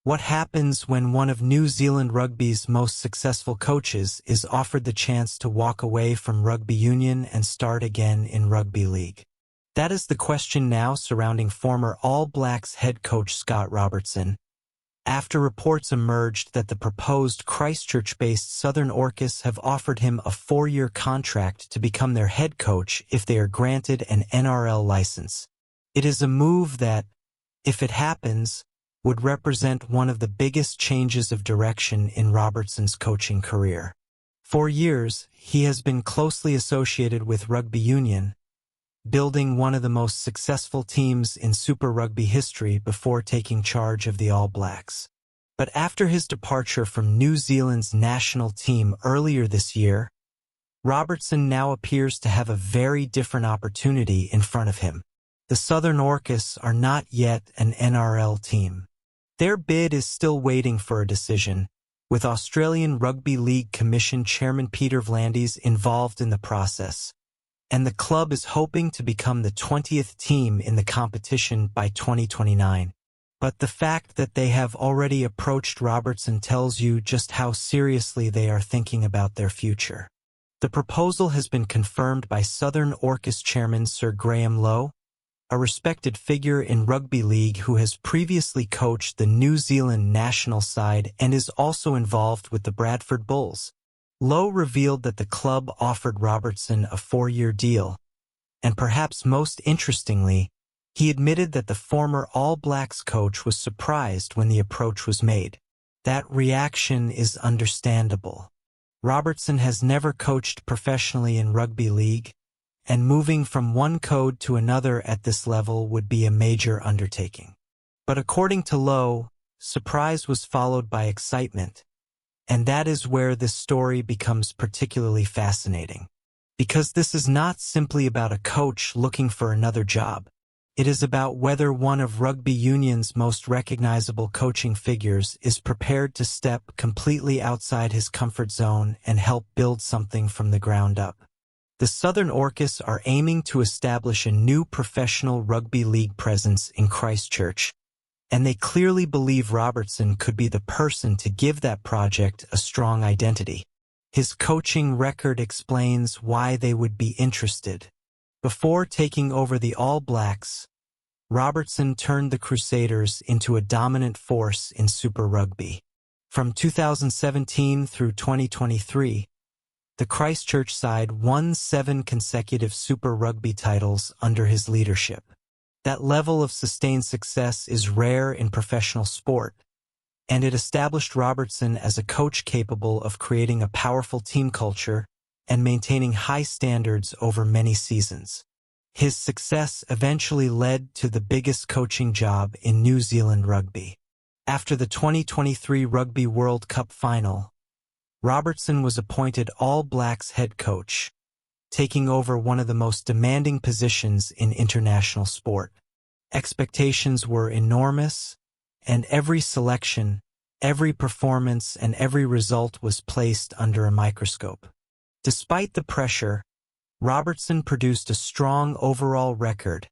What happens when one of New Zealand rugby's most successful coaches is offered the chance to walk away from rugby union and start again in rugby league? That is the question now surrounding former All Blacks head coach Scott Robertson, after reports emerged that the proposed Christchurch-based Southern Orcas have offered him a 4-year contract to become their head coach if they are granted an NRL license. It is a move that, if it happens, would represent one of the biggest changes of direction in Robertson's coaching career. For years, he has been closely associated with rugby union, building one of the most successful teams in Super Rugby history before taking charge of the All Blacks. But after his departure from New Zealand's national team earlier this year, Robertson now appears to have a very different opportunity in front of him. The Southern Orcas are not yet an NRL team. Their bid is still waiting for a decision, with Australian Rugby League Commission Chairman Peter V'landys involved in the process, and the club is hoping to become the 20th team in the competition by 2029. But the fact that they have already approached Robertson tells you just how seriously they are thinking about their future. The proposal has been confirmed by Southern Orcas chairman Sir Graham Lowe, a respected figure in rugby league who has previously coached the New Zealand national side and is also involved with the Bradford Bulls. Lowe revealed that the club offered Robertson a 4-year deal, and perhaps most interestingly, he admitted that the former All Blacks coach was surprised when the approach was made. That reaction is understandable. Robertson has never coached professionally in rugby league, and moving from one code to another at this level would be a major undertaking. But according to Lowe, surprise was followed by excitement, and that is where this story becomes particularly fascinating. Because this is not simply about a coach looking for another job. It is about whether one of rugby union's most recognizable coaching figures is prepared to step completely outside his comfort zone and help build something from the ground up. The Southern Orcas are aiming to establish a new professional rugby league presence in Christchurch, and they clearly believe Robertson could be the person to give that project a strong identity. His coaching record explains why they would be interested. Before taking over the All Blacks, Robertson turned the Crusaders into a dominant force in Super Rugby. From 2017 through 2023, the Christchurch side won 7 consecutive Super Rugby titles under his leadership. That level of sustained success is rare in professional sport, and it established Robertson as a coach capable of creating a powerful team culture and maintaining high standards over many seasons. His success eventually led to the biggest coaching job in New Zealand rugby. After the 2023 Rugby World Cup final, Robertson was appointed All Blacks head coach, taking over one of the most demanding positions in international sport. Expectations were enormous, and every selection, every performance, and every result was placed under a microscope. Despite the pressure, Robertson produced a strong overall record,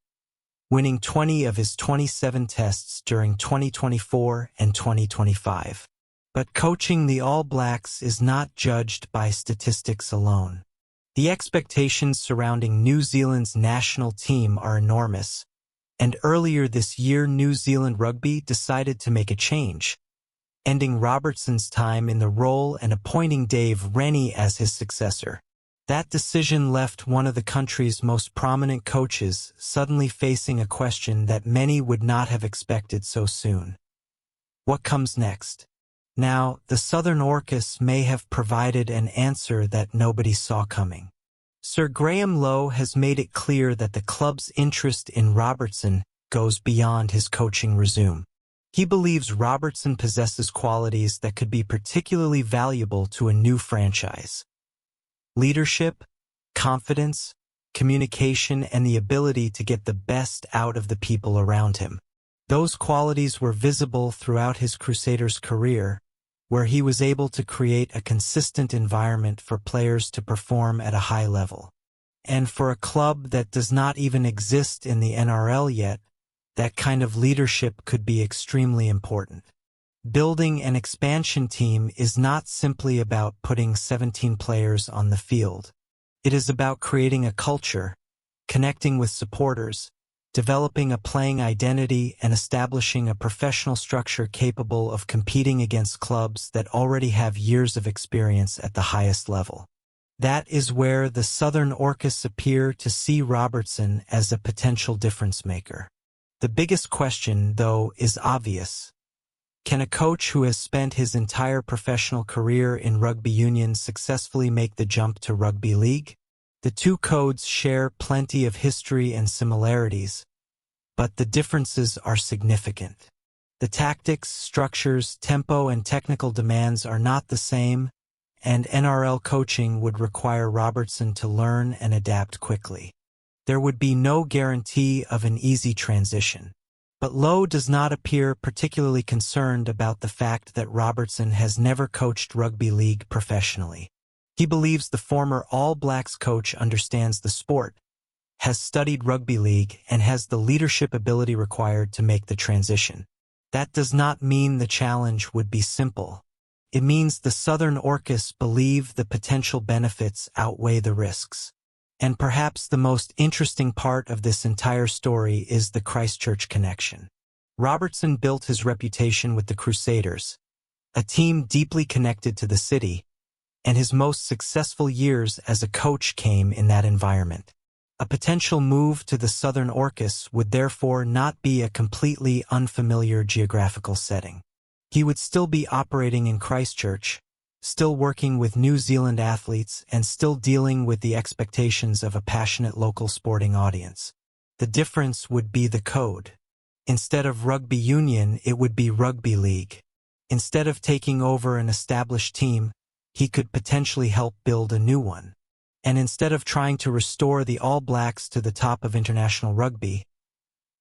winning 20 of his 27 tests during 2024 and 2025. But coaching the All Blacks is not judged by statistics alone. The expectations surrounding New Zealand's national team are enormous, and earlier this year New Zealand Rugby decided to make a change, ending Robertson's time in the role and appointing Dave Rennie as his successor. That decision left one of the country's most prominent coaches suddenly facing a question that many would not have expected so soon. What comes next? Now, the Southern Orcas may have provided an answer that nobody saw coming. Sir Graham Lowe has made it clear that the club's interest in Robertson goes beyond his coaching resume. He believes Robertson possesses qualities that could be particularly valuable to a new franchise. Leadership, confidence, communication, and the ability to get the best out of the people around him. Those qualities were visible throughout his Crusaders career, where he was able to create a consistent environment for players to perform at a high level. And for a club that does not even exist in the NRL yet, that kind of leadership could be extremely important. Building an expansion team is not simply about putting 17 players on the field. It is about creating a culture, connecting with supporters, developing a playing identity, and establishing a professional structure capable of competing against clubs that already have years of experience at the highest level. That is where the Southern Orcas appear to see Robertson as a potential difference-maker. The biggest question, though, is obvious. Can a coach who has spent his entire professional career in rugby union successfully make the jump to rugby league? The two codes share plenty of history and similarities, but the differences are significant. The tactics, structures, tempo, and technical demands are not the same, and NRL coaching would require Robertson to learn and adapt quickly. There would be no guarantee of an easy transition. But Lowe does not appear particularly concerned about the fact that Robertson has never coached rugby league professionally. He believes the former All Blacks coach understands the sport, has studied rugby league, and has the leadership ability required to make the transition. That does not mean the challenge would be simple. It means the Southern Orcas believe the potential benefits outweigh the risks. And perhaps the most interesting part of this entire story is the Christchurch connection. Robertson built his reputation with the Crusaders, a team deeply connected to the city, and his most successful years as a coach came in that environment. A potential move to the Southern Orcas would therefore not be a completely unfamiliar geographical setting. He would still be operating in Christchurch, still working with New Zealand athletes, and still dealing with the expectations of a passionate local sporting audience. The difference would be the code. Instead of rugby union, it would be rugby league. Instead of taking over an established team, he could potentially help build a new one. And instead of trying to restore the All Blacks to the top of international rugby,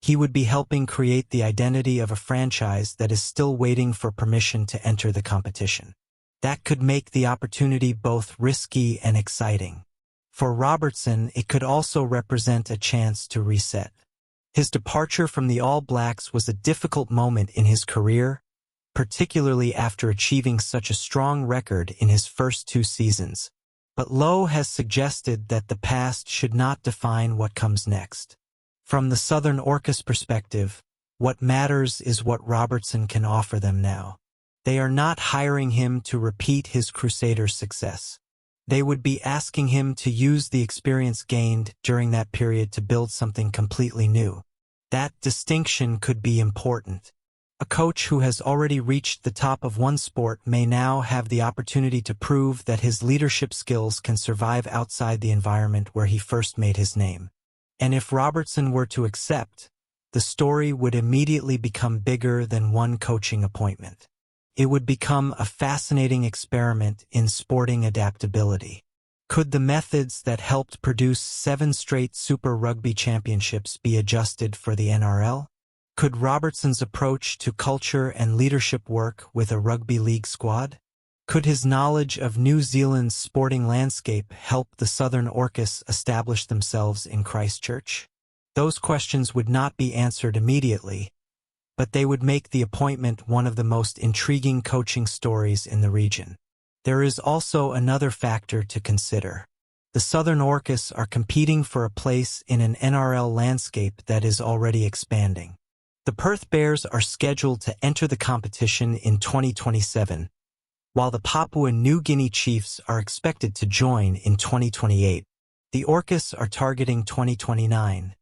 he would be helping create the identity of a franchise that is still waiting for permission to enter the competition. That could make the opportunity both risky and exciting. For Robertson, it could also represent a chance to reset. His departure from the All Blacks was a difficult moment in his career, particularly after achieving such a strong record in his first 2 seasons. But Lowe has suggested that the past should not define what comes next. From the Southern Orcas perspective, what matters is what Robertson can offer them now. They are not hiring him to repeat his Crusaders' success. They would be asking him to use the experience gained during that period to build something completely new. That distinction could be important. A coach who has already reached the top of one sport may now have the opportunity to prove that his leadership skills can survive outside the environment where he first made his name. And if Robertson were to accept, the story would immediately become bigger than one coaching appointment. It would become a fascinating experiment in sporting adaptability. Could the methods that helped produce 7 straight Super Rugby championships be adjusted for the NRL? Could Robertson's approach to culture and leadership work with a rugby league squad? Could his knowledge of New Zealand's sporting landscape help the Southern Orcas establish themselves in Christchurch? Those questions would not be answered immediately, but they would make the appointment one of the most intriguing coaching stories in the region. There is also another factor to consider. The Southern Orcas are competing for a place in an NRL landscape that is already expanding. The Perth Bears are scheduled to enter the competition in 2027, while the Papua New Guinea Chiefs are expected to join in 2028. The Orcas are targeting 2029,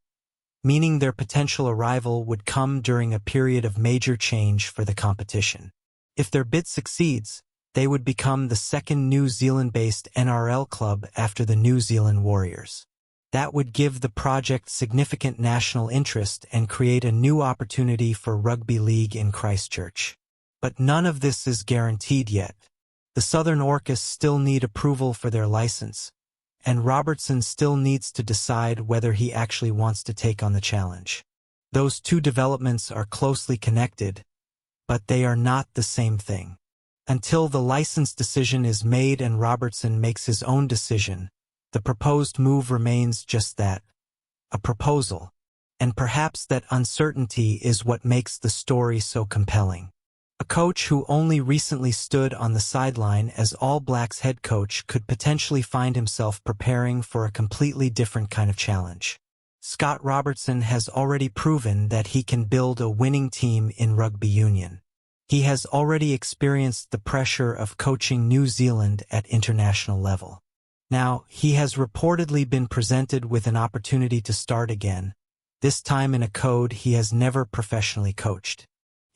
meaning their potential arrival would come during a period of major change for the competition. If their bid succeeds, they would become the second New Zealand-based NRL club after the New Zealand Warriors. That would give the project significant national interest and create a new opportunity for rugby league in Christchurch. But none of this is guaranteed yet. The Southern Orcas still need approval for their license, and Robertson still needs to decide whether he actually wants to take on the challenge. Those two developments are closely connected, but they are not the same thing. Until the license decision is made and Robertson makes his own decision, the proposed move remains just that, a proposal. And perhaps that uncertainty is what makes the story so compelling. A coach who only recently stood on the sideline as All Blacks head coach could potentially find himself preparing for a completely different kind of challenge. Scott Robertson has already proven that he can build a winning team in rugby union. He has already experienced the pressure of coaching New Zealand at international level. Now, he has reportedly been presented with an opportunity to start again, this time in a code he has never professionally coached.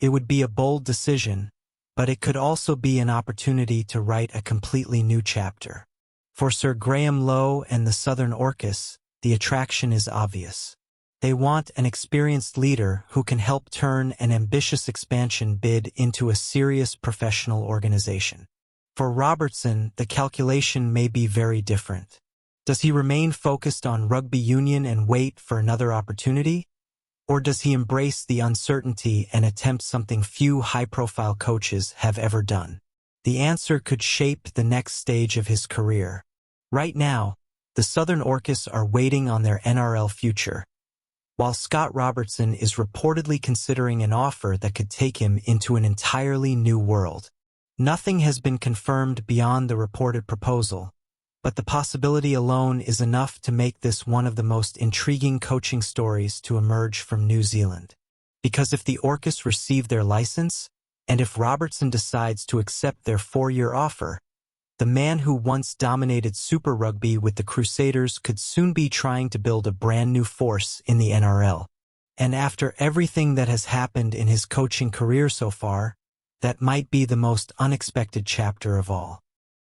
It would be a bold decision, but it could also be an opportunity to write a completely new chapter. For Sir Graham Lowe and the Southern Orcas, the attraction is obvious. They want an experienced leader who can help turn an ambitious expansion bid into a serious professional organization. For Robertson, the calculation may be very different. Does he remain focused on rugby union and wait for another opportunity? Or does he embrace the uncertainty and attempt something few high-profile coaches have ever done? The answer could shape the next stage of his career. Right now, the Southern Orcas are waiting on their NRL future, while Scott Robertson is reportedly considering an offer that could take him into an entirely new world. Nothing has been confirmed beyond the reported proposal, but the possibility alone is enough to make this one of the most intriguing coaching stories to emerge from New Zealand. Because if the Orcas receive their license, and if Robertson decides to accept their 4-year offer, the man who once dominated Super Rugby with the Crusaders could soon be trying to build a brand new force in the NRL. And after everything that has happened in his coaching career so far, that might be the most unexpected chapter of all.